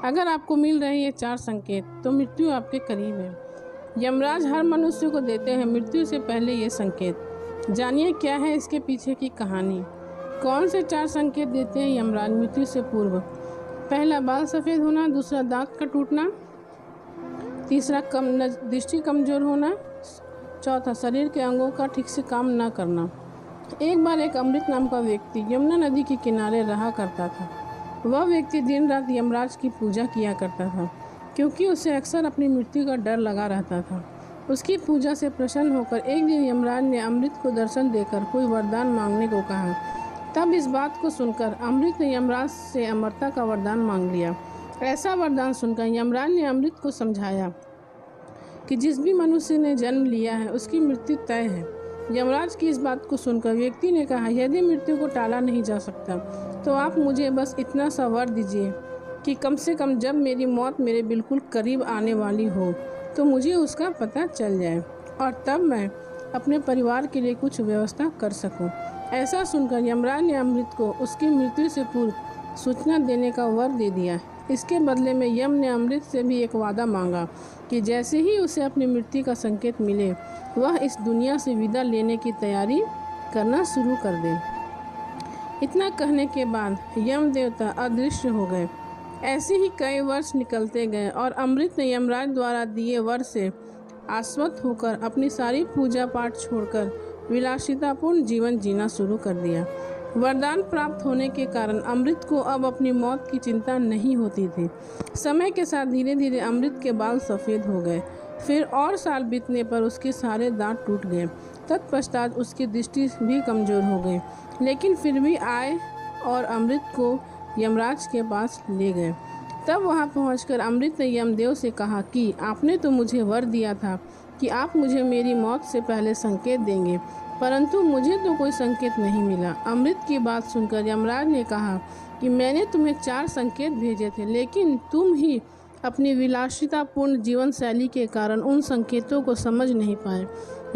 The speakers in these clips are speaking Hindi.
अगर आपको मिल रहे ये 4 संकेत तो मृत्यु आपके करीब है। यमराज हर मनुष्य को देते हैं मृत्यु से पहले ये संकेत। जानिए क्या है इसके पीछे की कहानी। कौन से 4 संकेत देते हैं यमराज मृत्यु से पूर्व? पहला, बाल सफ़ेद होना। दूसरा, दांत का टूटना। तीसरा, दृष्टि कमज़ोर होना। चौथा, शरीर के अंगों का ठीक से काम न करना। एक बार एक अमृत नाम का व्यक्ति यमुना नदी के किनारे रहा करता था। वह व्यक्ति दिन रात यमराज की पूजा किया करता था, क्योंकि उसे अक्सर अपनी मृत्यु का डर लगा रहता था। उसकी पूजा से प्रसन्न होकर एक दिन यमराज ने अमृत को दर्शन देकर कोई वरदान मांगने को कहा। तब इस बात को सुनकर अमृत ने यमराज से अमरता का वरदान मांग लिया। ऐसा वरदान सुनकर यमराज ने अमृत को समझाया कि जिस भी मनुष्य ने जन्म लिया है उसकी मृत्यु तय है। यमराज की इस बात को सुनकर व्यक्ति ने कहा, यदि मृत्यु को टाला नहीं जा सकता तो आप मुझे बस इतना सा वर दीजिए कि कम से कम जब मेरी मौत मेरे बिल्कुल करीब आने वाली हो तो मुझे उसका पता चल जाए और तब मैं अपने परिवार के लिए कुछ व्यवस्था कर सकूं। ऐसा सुनकर यमराज ने अमृत को उसकी मृत्यु से पूर्व सूचना देने का वर दे दिया। इसके बदले में यम ने अमृत से भी एक वादा मांगा कि जैसे ही उसे अपनी मृत्यु का संकेत मिले वह इस दुनिया से विदा लेने की तैयारी करना शुरू कर दे। इतना कहने के बाद यम देवता अदृश्य हो गए। ऐसे ही कई वर्ष निकलते गए और अमृत ने यमराज द्वारा दिए वर से आश्वस्त होकर अपनी सारी पूजा पाठ छोड़कर विलासितापूर्ण जीवन जीना शुरू कर दिया। वरदान प्राप्त होने के कारण अमृत को अब अपनी मौत की चिंता नहीं होती थी। समय के साथ धीरे धीरे अमृत के बाल सफ़ेद हो गए। फिर और साल बीतने पर उसके सारे दांत टूट गए। तत्पश्चात उसकी दृष्टि भी कमज़ोर हो गई, लेकिन फिर भी आए और अमृत को यमराज के पास ले गए। तब वहां पहुंचकर अमृत ने यमदेव से कहा कि आपने तो मुझे वर दिया था कि आप मुझे मेरी मौत से पहले संकेत देंगे, परंतु मुझे तो कोई संकेत नहीं मिला। अमृत की बात सुनकर यमराज ने कहा कि मैंने तुम्हें 4 संकेत भेजे थे, लेकिन तुम ही अपनी विलासितापूर्ण जीवन शैली के कारण उन संकेतों को समझ नहीं पाए।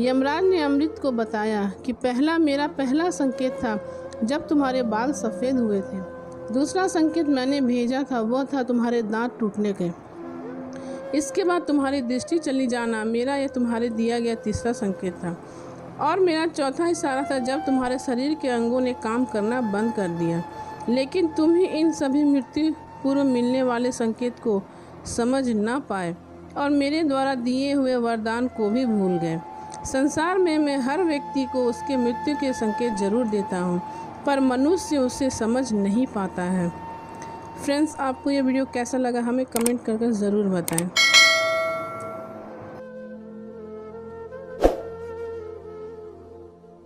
यमराज ने अमृत को बताया कि मेरा पहला संकेत था जब तुम्हारे बाल सफ़ेद हुए थे। दूसरा संकेत मैंने भेजा था वह था तुम्हारे दांत टूटने के। इसके बाद तुम्हारी दृष्टि चली जाना मेरा यह तुम्हारे दिया गया तीसरा संकेत था, और मेरा चौथा इशारा था जब तुम्हारे शरीर के अंगों ने काम करना बंद कर दिया। लेकिन तुम ही इन सभी मृत्यु पूर्व मिलने वाले संकेत को समझ ना पाए और मेरे द्वारा दिए हुए वरदान को भी भूल गए। संसार में मैं हर व्यक्ति को उसके मृत्यु के संकेत जरूर देता हूँ, पर मनुष्य उसे समझ नहीं पाता है। फ्रेंड्स, आपको ये वीडियो कैसा लगा हमें कमेंट करके ज़रूर बताएं।